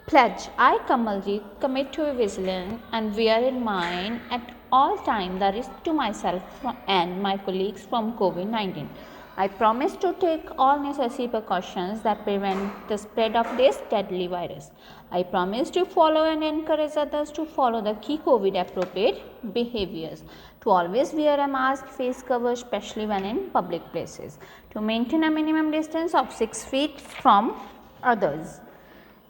Pledge. I, Kamaljeet, commit to be vigilant and bear in mind at all times the risk to myself and my colleagues from COVID-19. I promise to take all necessary precautions that prevent the spread of this deadly virus. I promise to follow and encourage others to follow the key COVID appropriate behaviors. To always wear a mask, face cover, especially when in public places. To maintain a minimum distance of 6 feet from others.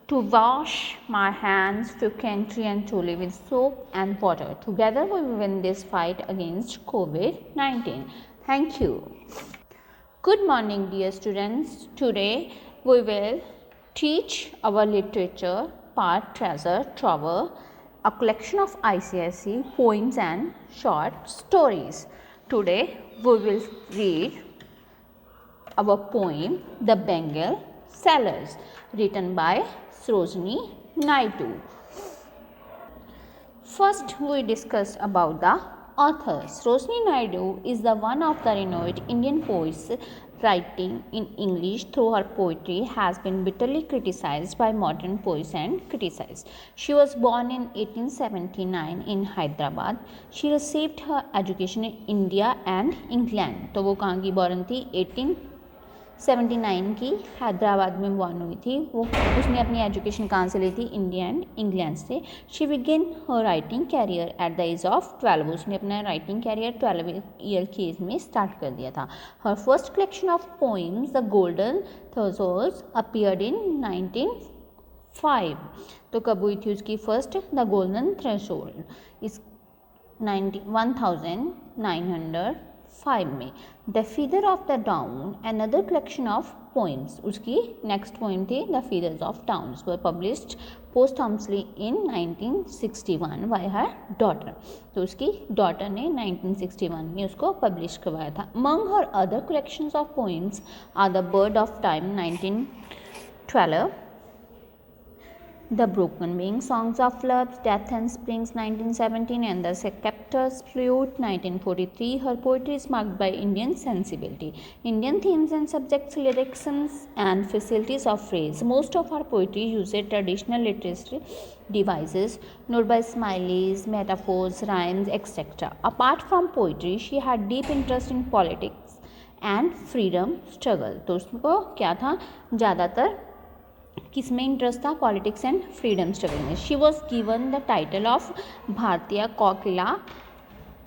To wash my hands frequently and truly with soap and water. Together we will win this fight against COVID-19. Thank you. Good morning, dear students. Today we will teach our literature part Treasure Trove, a collection of ICSE poems and short stories. Today we will read our poem The Bengal Sellers, written by Sarojini Naidu. First, we discuss about the author. Sarojini Naidu is the one of the renowned Indian poets writing in English. Through her poetry has been bitterly criticized by modern poets and criticized. She was born in 1879 in Hyderabad. She received her education in India and England. तो वो कहाँ की born थी? 1879 की हैदराबाद में born हुई थी. वो उसने अपनी एजुकेशन कहाँ से ली थी? इंडिया एंड इंग्लैंड से. She begin her writing career at the age of 12. उसने अपना राइटिंग कैरियर 12 ईयर की एज में स्टार्ट कर दिया था. Her first collection of poems the Golden Thresholds appeared in 1905. तो कब हुई थी उसकी फर्स्ट? द गोल्डन थ्रेशोल्ड इस 1905 में. The Feather of the Dawn another collection of poems. उसकी नेक्स्ट पोइम थी the feathers of towns were published posthumously in 1961 by her daughter. तो उसकी डॉटर ने 1961 में उसको पब्लिश करवाया था. Among her other collections of poems are The Bird of Time 1912, The Broken Wing, Songs of Love, Death and Springs 1917, and The Captor's Flute 1943. Her poetry is marked by Indian sensibility, Indian themes and subjects, lyrics and facilities of phrase. Most of her poetry uses traditional literary devices, noted by similes, metaphors, rhymes, etc. Apart from poetry, she had deep interest in politics and freedom struggle. तो उसको क्या था? ज़्यादातर किस में interest था? Politics and freedom struggle में. She was given the title of Bharatiya Kokila,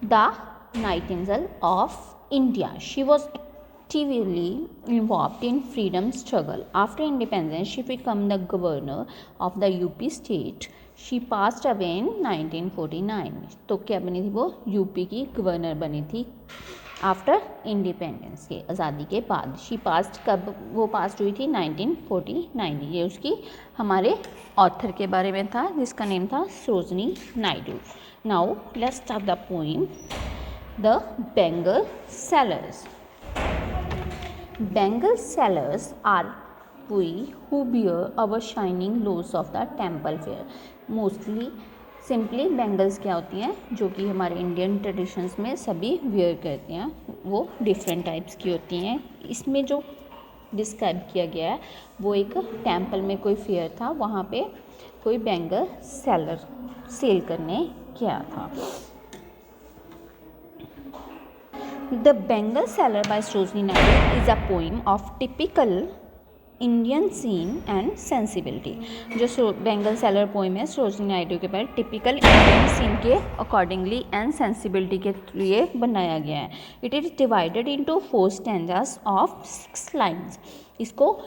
the nightingale of India. She was actively involved in freedom struggle. After independence, she became the governor of the UP state. She passed away in 1949. तो क्या बनी थी वो? UP की governor बनी थी after independence के, आज़ादी के बाद. शी पास्ट कब वो पास्ट हुई थी? 1949. ये उसकी हमारे ऑथर के बारे में था जिसका नेम था Sarojini Naidu. Now let's start the poem the Bengal sellers. Bengal sellers are we who bear our shining loaves of the temple fair. Mostly simply bangles क्या होती हैं? जो कि हमारे इंडियन ट्रेडिशंस में सभी वेयर करते हैं. वो डिफरेंट टाइप्स की होती हैं. इसमें जो डिस्क्राइब किया गया है वो एक टेम्पल में कोई फेयर था, वहाँ पे कोई बेंगल सेलर सेल करने गया था. The Bengal Seller by Sarojini Naidu is a poem of typical Indian scene and sensibility. जो बेंगल सेलर पोइम है सरोजनी नायडू के पर टिपिकल इंडियन सीन के अकॉर्डिंगली एंड सेंसिबिलिटी के लिए बनाया गया है. It is divided into 4 stanzas of 6 lines. इसको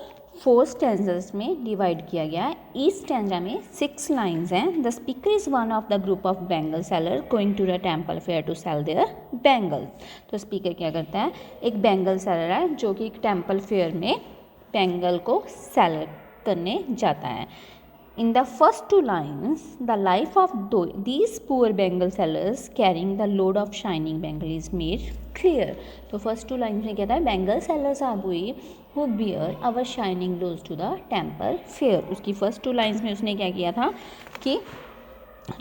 4 स्टैंजास में डिवाइड किया गया है. ईच स्टैंजा में 6 लाइन्स हैं. The speaker is one of the group of bangle seller going to the temple fair to sell their bangle. तो speaker क्या करता है? एक बेंगल सेलर है जो कि एक टेम्पल फेयर में बेंगल को सेल करने जाता है. In the first 2 lines, the life of these poor Bengal sellers carrying the load of shining Bengal is made clear. तो first 2 lines में क्या था? Bengal sellers are we who bear our shining loads to the temple fair. उसकी first 2 lines में उसने क्या किया था कि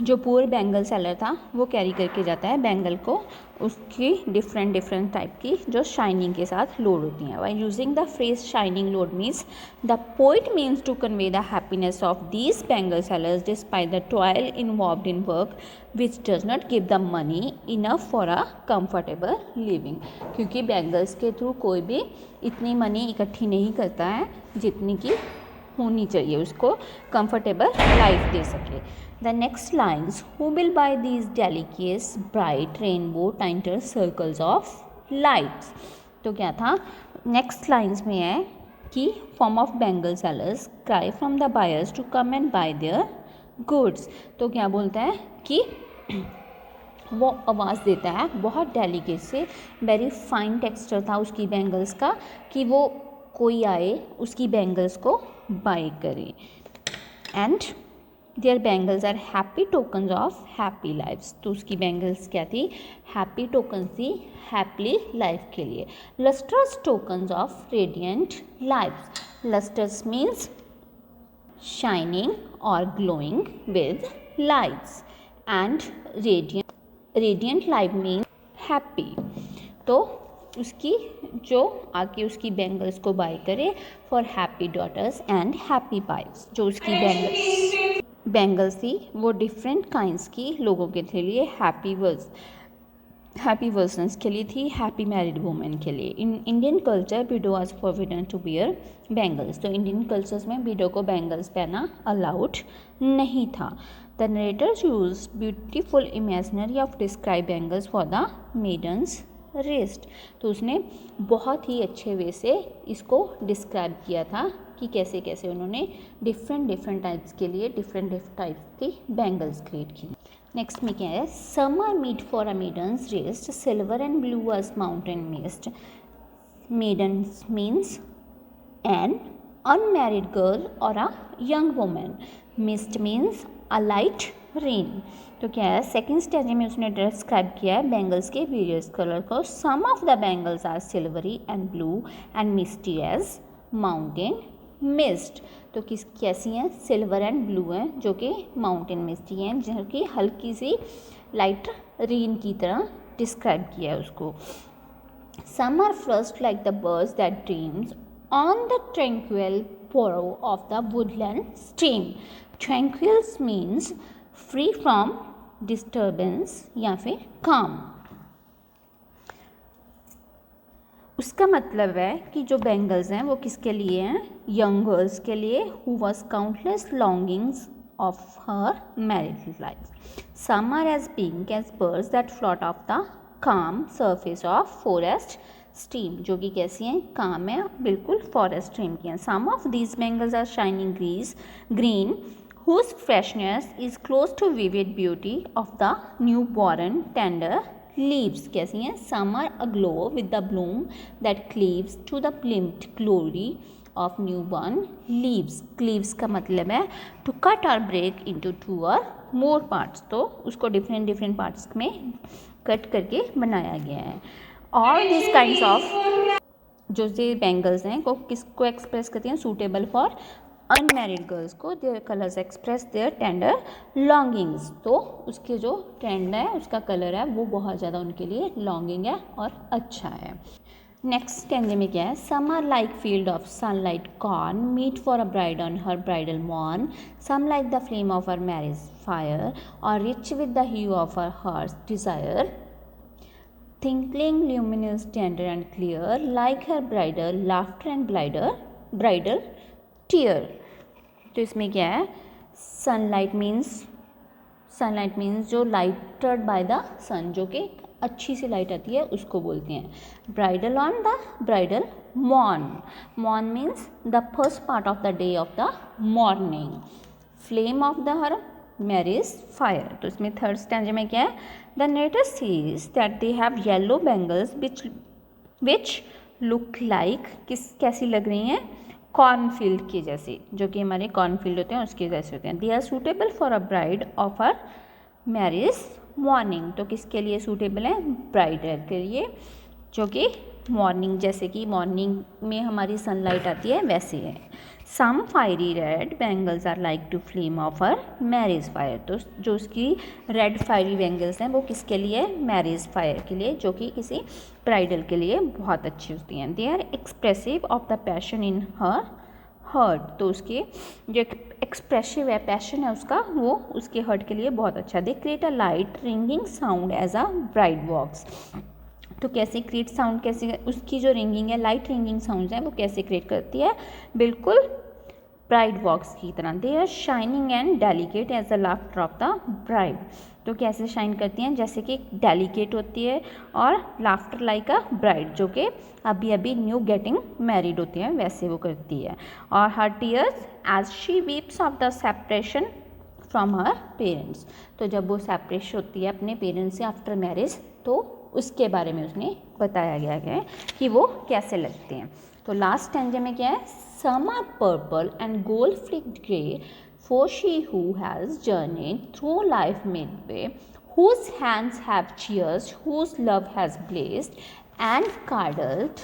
जो पुअर बैंगल सेलर था वो कैरी करके जाता है बैंगल को, उसकी डिफरेंट टाइप की जो शाइनिंग के साथ लोड होती हैं. Why using the phrase shining load means the poet means to convey the happiness of these bangle sellers despite the toil involved in work which does not give the money enough for a comfortable living. क्योंकि bangles के through कोई भी इतनी money इकट्ठी नहीं करता है जितनी की होनी चाहिए उसको कंफर्टेबल लाइफ दे सके. The next lines, who will buy these delicate bright rainbow tinted circles of lights. तो क्या था नेक्स्ट लाइन्स में है कि form of bangle sellers cry from the buyers to come and buy their goods. तो क्या बोलता है कि वो आवाज़ देता है बहुत डेलिकेट से, वेरी फाइन टेक्सचर था उसकी बैंगल्स का, कि वो कोई आए उसकी बैंगल्स को बाय करे. And their bangles are happy tokens of happy lifes. तो उसकी बैंगल्स क्या थी, हैप्पी टोकन्स थी हैप्पी लाइफ के लिए. Lustres tokens of radiant lifes. Lustres means shining और glowing with lights and radiant life means happy. तो उसकी जो आके उसकी बैंगल्स को बाय करे for happy daughters and happy wifes. जो उसकी बैंगल्स थी वो डिफरेंट काइंड्स की लोगों के लिए हैप्पी वर्सन्स के लिए थी, हैप्पी मैरिड वुमेन के लिए. In Indian culture widow was forbidden to wear bangles. तो इंडियन कल्चर्स में विडो को बैंगल्स पहना अलाउड नहीं था. The narrators use beautiful imaginary of describe bangles for the maiden's wrist. तो उसने बहुत ही अच्छे वे से इसको डिस्क्राइब किया था कि कैसे कैसे उन्होंने डिफरेंट टाइप्स के लिए डिफरेंट टाइप्स की बैंगल्स क्रिएट की. नेक्स्ट में क्या है, summer meet for a maiden's rest, silver and blue as mountain mist. Maidens means an unmarried girl और a young women. Mist means a light rain. तो क्या है, सेकेंड स्टेज में उसने डिस्क्राइब किया है बैंगल्स के वेरियस कलर को. Some of the bangles are silvery and blue and misty as mountain mist. तो कैसी हैं, सिल्वर एंड ब्लू हैं जो कि माउंटेन मिस्टी हैं, जो कि हल्की सी लाइट रेन की तरह डिस्क्राइब किया है उसको. Some are flushed like the birds that dreams on the tranquil furrow of the woodland stream. Tranquil means free from disturbance या फिर calm. उसका मतलब है कि जो बैंगल्स हैं वो किसके लिए हैं, यंग गर्ल्स के लिए, who was countless longings of her married life. Some are as pink as birds that float off the calm surface of forest steam, जो कि कैसी हैं, काम है, बिल्कुल फॉरेस्ट स्ट्रीम की हैं. Some of these bangles are shining green whose freshness is close to vivid beauty of the new born tender leaves. कैसी हैं, some are aglow with the bloom that cleaves to the limpid glory of new born leaves. Cleaves का मतलब है to cut और break into two और more parts. तो उसको different parts में कट करके बनाया गया है. ऑल दिस काइंड्स ऑफ जो ये बैंगल्स हैं को किसको एक्सप्रेस करती हैं, सूटेबल फॉर अनमैरिड गर्ल्स को. Their colours express their tender longings. तो उसके जो ट्रेंड है, उसका कलर है, वो बहुत ज़्यादा उनके लिए लॉन्गिंग है और अच्छा है. नेक्स्ट कहने में क्या है, some are like field of sunlight corn meet for a bride on her bridal morn. Some like the flame of her marriage fire or rich with the hue of her heart's desire. Twinkling, luminous, tender and clear, like her bridal laughter and bridal tear. तो इसमें क्या है, sunlight means जो lighted by the sun, जो कि अच्छी सी light आती है उसको बोलते हैं. Bridal on the bridal morn. Morn means the first part of the day of the morning. Flame of the her marriage fire. तो इसमें थर्ड स्टैंजा में क्या है, the narrator says that they have yellow bangles which look like कैसी लग रही हैं, cornfield के जैसे, जो कि हमारे कॉर्नफील्ड होते हैं उसके जैसे होते हैं. They are suitable for a bride of her marriage morning. तो किसके लिए सूटेबल है, ब्राइडल के लिए जो कि मॉर्निंग, जैसे कि मॉर्निंग में हमारी सनलाइट आती है वैसे है। Some fiery red bangles are like to flame of her marriage fire, तो जो उसकी रेड फायरी बैंगल्स हैं वो किसके लिए, मैरिज फायर के लिए, जो कि किसी ब्राइडल के लिए बहुत अच्छी होती हैं। They are expressive of the passion in her heart, तो उसके जो एक्सप्रेसिव है, पैशन है उसका, वो उसके हर्ट के लिए बहुत अच्छा। They create a light ringing sound as a bride walks, तो कैसे क्रिएट साउंड, कैसे उसकी जो रिंगिंग है, लाइट रिंगिंग साउंड है वो कैसे क्रिएट करती है, बिल्कुल ब्राइड वॉक्स की तरह। They are shining and delicate as the laughter of the bride, तो कैसे शाइन करती हैं, जैसे कि डेलिकेट होती है और लाफ्टर लाइक अ ब्राइड, जो कि अभी अभी न्यू गेटिंग मैरिड होती है वैसे वो करती है। और her tears as she weeps of the separation from her parents, तो जब वो सेपरेशन होती है अपने पेरेंट्स से आफ्टर मैरिज, तो उसके बारे में उसने बताया गया है कि वो कैसे लगते हैं। तो लास्ट स्टैंजा में क्या है, some are purple and gold flecked grey for she who has journeyed through life midway, whose hands have cheers, whose love has blazed and cradled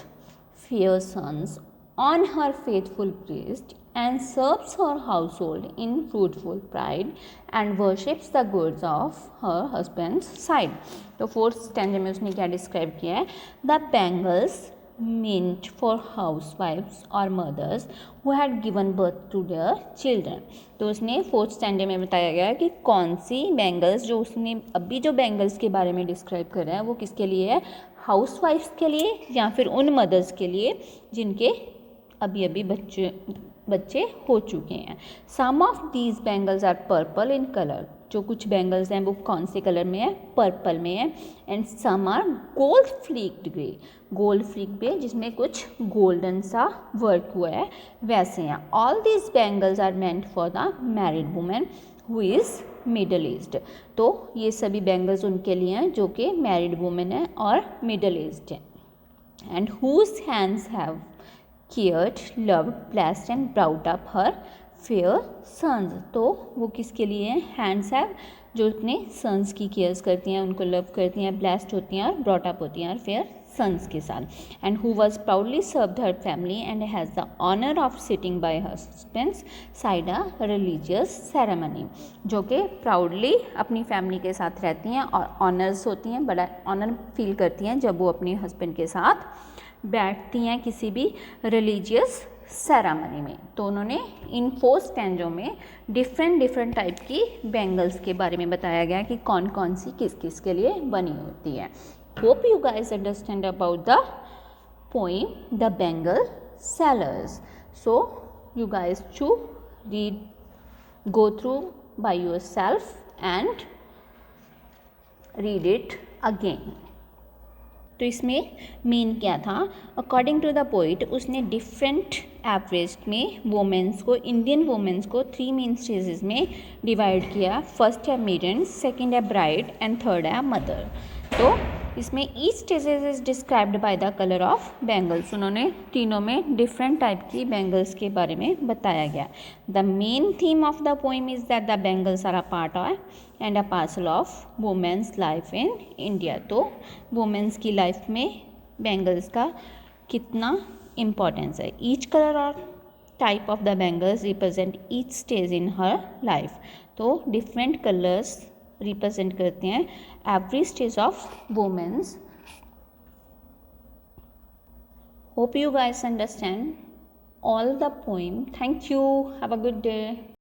fair sons on her faithful breast, and serves her household in fruitful pride, and worships the goods of her husband's side। तो fourth standard में उसने क्या describe किया है, the bangles meant for housewives or mothers who had given birth to their children, तो उसने fourth standard में बताया गया कि कौन सी बैंगल्स, जो उसने अभी जो बैंगल्स के बारे में डिस्क्राइब कर रहा है वो किसके लिए है, हाउसवाइफ्स के लिए या फिर उन मदर्स के लिए जिनके अभी अभी बच्चे हो चुके हैं। Some of these bangles are purple in colour, जो कुछ बैंगल्स हैं वो कौन से कलर में है, पर्पल में है। And some are gold flecked grey, gold fleck पे जिसमें कुछ गोल्डन सा वर्क हुआ है वैसे हैं। All these bangles are meant for the married women who is middle aged, तो ये सभी बैंगल्स उनके लिए हैं जो कि मैरिड वुमेन है और मिडल एज्ड है। And whose hands have cared loved blessed and brought up her fair sons, तो वो किसके लिए हैं, हैंड्स हैव, जो अपने सन्स की केयर्स करती हैं, उनको लव करती हैं, ब्लेस्ड होती हैं और ब्रॉट अप होती हैं और फेयर सन्स के साथ। And who was proudly served her family and has the honour of sitting by her husband's side a religious ceremony, जो कि प्राउडली अपनी फैमिली के साथ रहती हैं और ऑनर्स होती हैं, बड़ा ऑनर फील करती हैं जब वो अपने हस्बैंड के साथ बैठती हैं किसी भी रिलीजियस सेरेमनी में। तो उन्होंने इन 4 स्टैंजों में डिफरेंट टाइप की बैंगल्स के बारे में बताया गया कि कौन कौन सी किस किस के लिए बनी होती है। Hope you guys understand about the poem the bangle sellers. So you guys to read, go through by yourself and read it again। तो इसमें मेन क्या था, अकॉर्डिंग टू द पोइट उसने डिफरेंट एवरेज में वोमेंस को, Indian women's को 3 main stages में divide किया। फर्स्ट है मेडन, सेकंड है ब्राइड एंड थर्ड है मदर। तो इसमें each stages is described by the colour of bangles, उन्होंने तीनों में डिफरेंट टाइप की बैंगल्स के बारे में बताया गया। The main theme of the poem is that the bangles are a part of and a parcel of women's life in India. तो वुमेन्स की लाइफ में बैंगल्स का कितना इम्पोर्टेंस है। ईच कलर और type of the bangles represent each stage in her life, तो different colours represent करते हैं every stage of women's. Hope you guys understand all the poem. Thank you. Have a good day.